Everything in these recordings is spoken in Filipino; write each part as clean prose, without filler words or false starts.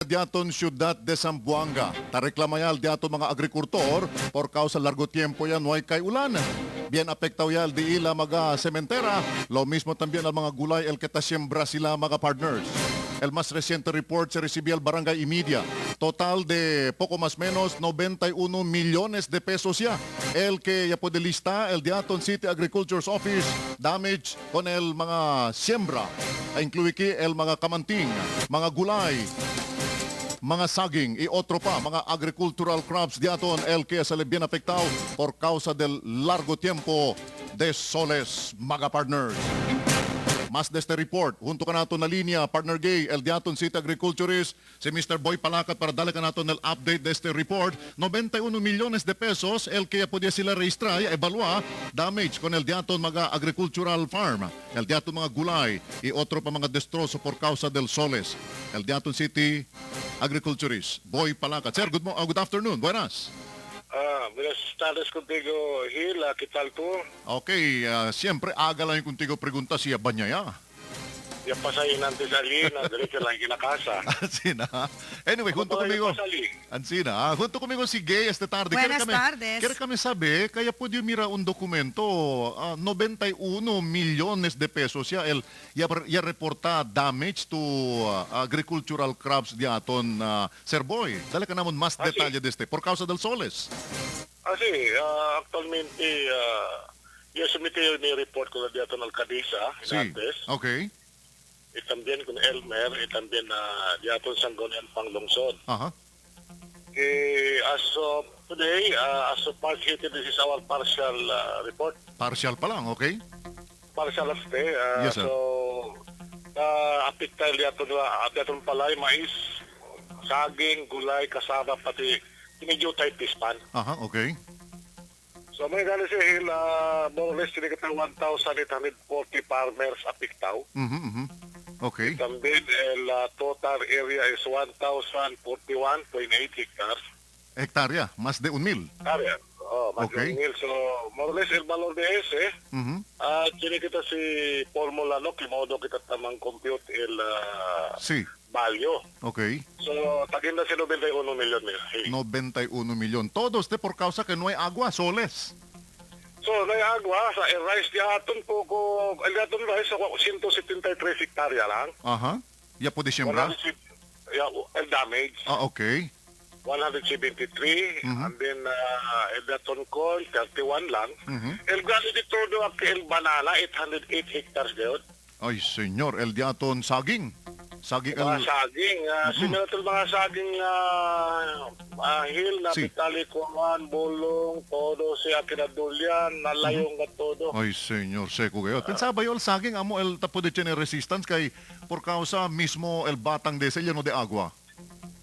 Diaton Ciudad de Zamboanga. Tareklamayal diaton mga agrikultor por causa largo tiempo yan way kay ulan. Bien apektaw yal di ila mga sementera. Lo mismo también al mga gulay el que siembra sila mga partners. El más reciente report se recibió al Barangay Imedia. Total de poco más menos 91 millones de pesos ya. El que ya puede lista el Diaton City Agriculture's Office damage con el mga siembra. Incluye aquí el mga kamanting, mga gulay, mga saging y otro pa, mga agricultural crops diaton el que se le bien afectado por causa del largo tiempo de soles, mga partners. Mas de este report, junto ka nato na linya, partner Gay, el Diaton City Agriculturist, si Mr. Boy Palacat para dale ka nato ng update de este report. 91 millones de pesos, el que podía sila registra y evalua damage con el Diaton mga agricultural farm, el Diaton mga gulay y otro pa mga destrozo por causa del soles. El Diaton City Agriculturist, Boy Palacat. Sir, good afternoon. Buenas. Buenas tardes contigo, Gil. ¿Qué tal tú? Okay, siempre aga lang yung kuntigo pregunta siya ba niya ya? Ya pasayin natin sa Lina, diretso lang kinakasa. Ansina. Anyway, junto conmigo. Ansina, junto conmigo si Gay esta tarde. Buenas tardes. Kaya kami sabi, kaya pwede mira un dokumento, 91 millones de pesos ya reporta damage to agricultural crops diaton, Sir Boy. Dala ka naman mas detalye deste por causa del soles. Actualmente, yo sometí mi report con el Diaton Alcadisa, Sí, antes. okay. Y también con Elmer, y también Diaton Sangguniang Panglungsod. Aha. As of today, as of March 18, this is our partial report. Partial pa lang, okay? Partial of stay. Yes, sir. So, apiktal Diaton Palay, mais, saging, gulay, kasama, pati medyo type pispan. Aha, okay. So, may galing si Hill, more or less, tinigit ng 1,840 farmers apiktaw. Okay. También, el total area is 1,041.8 hectares. Hektarya, mas de 1,000. Area. Más Okay. de 1,000. So, more or less, el valor de ese, tiene kita si formula, no, kimodo kita tamang compute el Sí, value. okay. So, tagin na si 91 million. 91 milyon. Todos de por causa que no hay agua, soles. So, na agwa sa rice diaton po ko, el diaton rice sa 173 hektarya lang. Aha. Ya puede siembra. El damage, Okay. 173, and then el diaton corn, 31 lang. El gani dito do el banana, 808 hectares gayon. Ay, senyor, el diaton saging. Saging Mga el... saging, similar to mga saging hill na Si. pitali kuman, bulong, todo siya kinadulyan, nalayong at todo. Ay, senyor, seko gayo. Pensaba yo el saging amo el tapo de tiene resistance kay por causa mismo el batang de sello no de agua.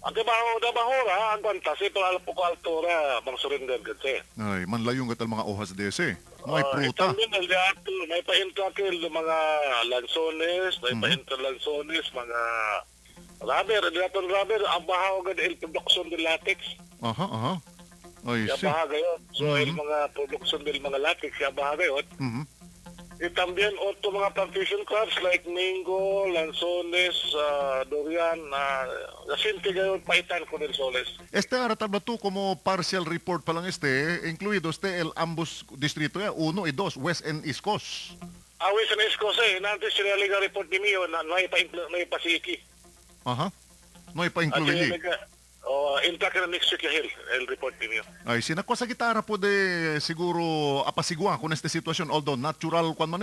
Ang trabaho ra, ang kwantas, ito alpo ko altura, bang surrender kasi. Ay, manlayong gatal mga hojas de ese. No hay pruta. También el diato, may pa-intrakil mga lansones, may pa-interlansones, mga rubber, el diato rubber, ang bahaw agad el production del latex. Aha, aha. Ay, Kaya si. bahaga yun. So, el mga production del mga latex, kaya bahaga yun. Y también otro mga plantation crops like mango, lanzones, durian, nasinti gayon paitan con el soles. Este aratabla tú como partial report pa lang incluido el ambos distrito ya, 1 y 2, West and East Coast. Awis na iskose, nanti sinaliga report ni Mio na may pasiki. Aha. No hay pa incluir. Intact na next week Hill, el report ni Mio. Ay, sinako sa gitara po de siguro apasigwa kung este sitwasyon, although natural kwan man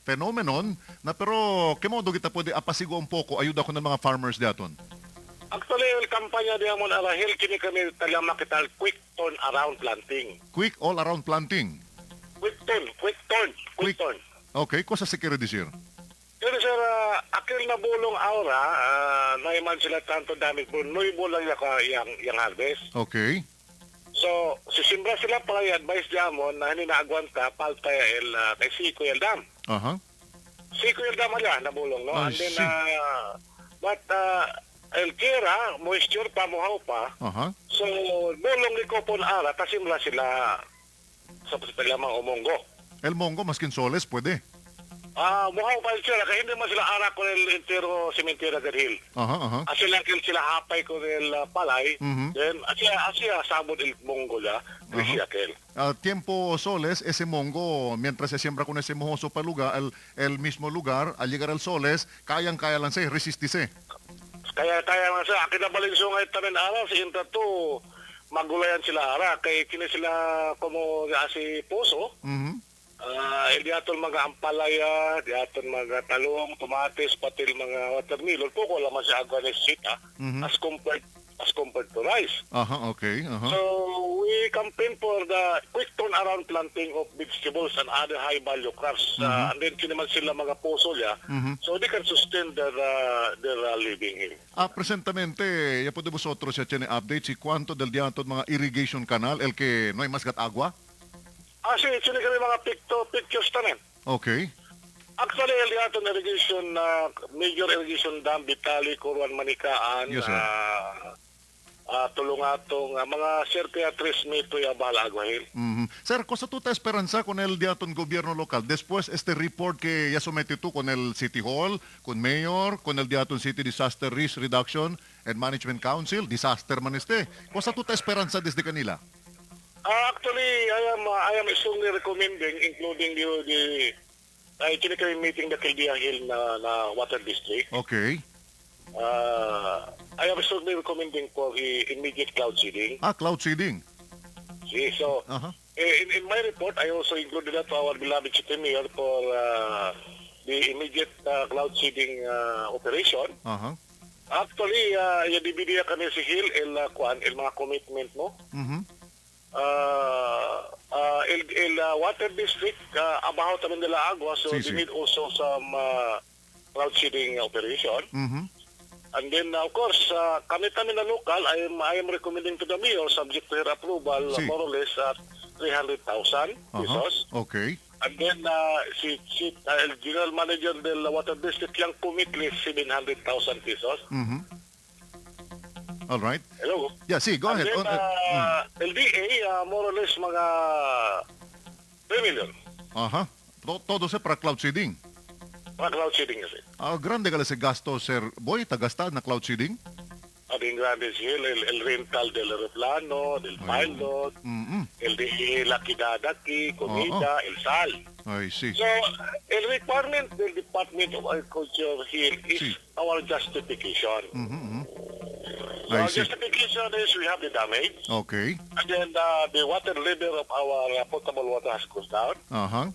phenomenon, na pero kemodo kita pwede apasigwa un poco, ayuda ko ng mga farmers daton. Actually, el kampanya di amon arahil, kini kami talang makital quick turn around planting. Quick all around planting. Quick turn. Okay, cosa se quiere decir? Pero sir, akil na bulong aura, naiman sila tanto dami po, noy bulang yung harvest. Okay. So, sisimbra sila pa i-advise diamon na hindi naagwanta palta kay Siko el dam. Aha. Siko el dam ala na bulong, no? I And then, see. but el kira, moisture pa, muhaw pa. Aha. So, bulong ni Kopon ara, tasimla sila sa lamang umongo. El mongo maskin soles pwede. Mukhang pa sila, kaya hindi man sila arak ko ng entero sementera garhil. Aha. Asila sila hapay ko ng palay, then asya sabon el Mongolia, krisi aquel. Tiempo soles, ese mongo, mientras se siembra con ese mojoso pa lugar, el mismo lugar, al llegar al soles, kayang-kaya lang siya, resistise. Kaya man sa akin na balinsungay tanin ara, si Inta to, magulayan sila ara, kaya kini sila como asi puso, diaton mga ampalaya, diaton mga talong, tomates, pati mga watermelon, poko laman sa agwa sita as compared to rice. Okay. So we campaign for the quick turnaround planting of vegetables and other high value crops. And then kinaman sila mga puso ya, so they can sustain their living here. Presentamente, ya po de vosotros ya tiene update si cuánto del diaton mga irrigation canal, el que no hay más gat agua? Sini kami mga pictures tanin. Okay. Actually, el diaton irrigation, major irrigation dam, Bitali, Coruan, Manikaan, Yes, sir. tulungatong mga cerca 3 metro ya balagwahil. Sir, cosa tu te esperanza con el diaton gobierno local? Después este report que ya somete tú con el City Hall, con Mayor, con el diaton City Disaster Risk Reduction and Management Council, disaster man este. Cosa tu te esperanza desde kanila? Actually, I am strongly recommending, including the kami meeting the Kildia Hill na water district. Okay. I am strongly recommending for immediate cloud seeding. Cloud seeding. See, so in my report, I also included that to our beloved city mayor for the immediate cloud seeding operation. Actually, yadibidya kami si Hill el mga commitment mo. El water district abajo taman nila agua, so they need also some cloud seeding operation. And then of course kami na local, I am recommending to the mayor, subject to her approval, more or less 300,000 pesos. Okay. And then si el general manager del water district yang commitly 700,000 pesos. All right. Hello. Yeah, see, go ahead. And then LDA more or less mga 3 million. Todo se para cloud seeding. Mga cloud seeding kasi. Grande ka ese gasto, Sir Boy, tagasta na cloud seeding? Ading grande siya, el rental del aeroplano, del pilot, el de la kidadaki, comida, el sal. I see. So, el requirement del Department of Agriculture here is our justification. So, our justification is we have the damage, Okay. and then the water level of our potable water has gone down.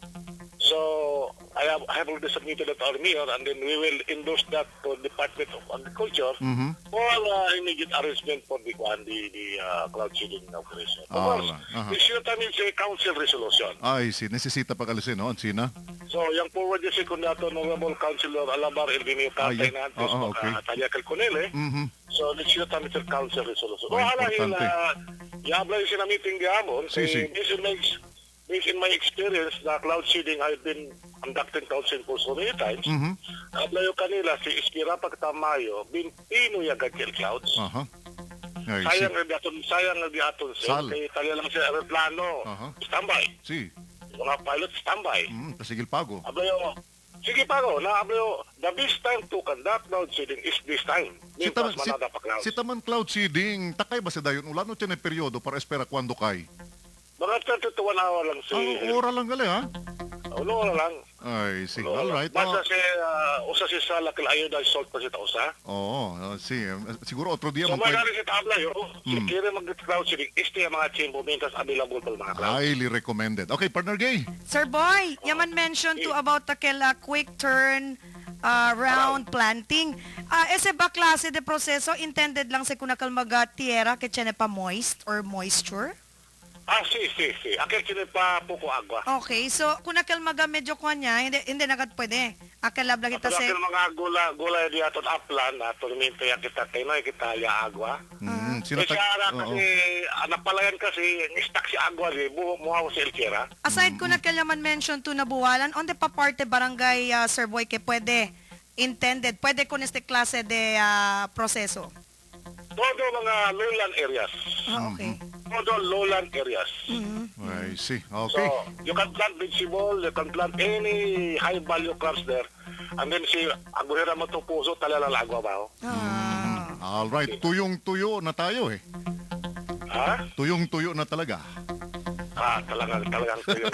So, I have already submitted that to our mayor, and then we will endorse that to Department of Agriculture for immediate arrangement for the cloud seeding operation. Of course, this should mean a council resolution. I see. Necesita pag-alisin, no? Sina? So, yung forward yung secundato Honorable Councilor Alabar Elvinio Tatay na antes Talia Calconele. So, this should mean a council resolution. Yabla yung sinamiting gamon. Based in my experience na cloud seeding, I've been conducting cloud seeding for so many times. Ablayo kanila si Iskira pagtamayo, bintino yagad yung clouds. Sayang na di aton siya. Kaya tali lang siya aeroplano. Standby. Si. Mga pilot standby. Pasigil pago. Ablayo, sige pago. Ablayo, the best time to conduct cloud seeding is this time. Si taman cloud seeding, takay ba sa dayon ulan o tiyan ay periodo para espera kwando kay? Mga 30 to 1 hour lang si... Ora lang gali, ha? Ora lang. Ay, sige. All right. Basta usa si Sala kil iodine salt pa si usa. Si. Siguro otro dia so, magkali si tabla yo. Kaya mag-cloud seeding. Este yung mga chimbo mintas available pa mga cloud. Highly recommended. Okay, partner Gay. Sir Boy, yaman mention to about takel quick turn round planting. Ese ba klase de proseso intended lang sa kunakal maga tierra que tiene pa moist or moisture? Si. Akil kini pa puko agwa. Okay, so kunakal maga medyo kanya, hindi nagat pwede. Akil labla kita Akil mga gula di aton aplan, aton minto ya kita tinoy kita ya agwa. Kasi napalayan kasi istak si agwa di muhaw si Elkira. Aside kunakal yaman mention to nabuwalan, onde pa parte barangay Sir Boy que pwede intended, pwede con este klase de proseso? Todo mga lowland areas. Okay. Todo lowland areas. I see. So, Okay. you can plant vegetable, you can plant any high-value crops there. And then si aguhera mo to puso, talalagwa ba? All right. Tuyong-tuyo na tayo eh. Ha? Tuyong-tuyo na talaga. Talagang tuyo.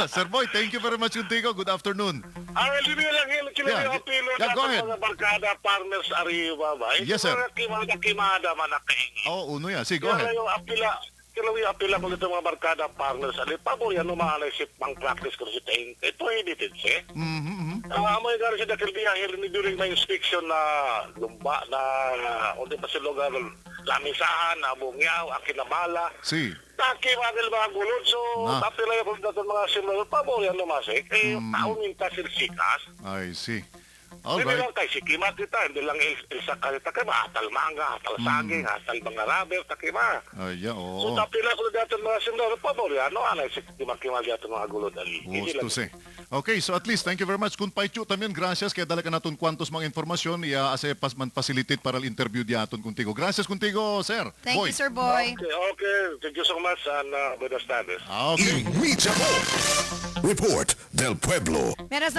Sir Boy, thank you very much, Kuntigo. Good afternoon. Hindi lang Yeah, apilo yeah, go ahead. mga barkada partners arriba ba? Yes, sir. Mga kimada man nakaingi. Oh, uno yan. Sige, go ahead. Yung apila ko dito mga barkada partners. Pabo yan umahalay si pang practice ko si Tain. Ito edited siya. Amoy garo siya dakil diya ni during my inspection na lumba na onde pa sa lugar lamisahan na bungyaw akinamala. Si. Taki magil mga gulod. So, Na. tapilay ako dito mga simulol. Pabo yan lumasik. Taon yung tasilsikas. I see. All Hindi right. lang tayo sikimat kita, hindi lang ilsa kalita ka ba, atal manga, atal saging, atal mga rubber, takima. Ay, yeah, So oo. tapila ko na dito mga sindoro, paboreano, anay sikimat-kimal dito mga gulod. Gusto si. Okay, so at least thank you very much. Kung paichu también, gracias. Kaya dala ka natin kwantos mga informasyon. Ia ase man facilitate para interview diaton kuntigo. Gracias kuntigo, sir. Thank Boy. you, Sir Boy. Okay. Thank you so much and buenas tardes. Okay. Imítalo. Report del Pueblo. Meron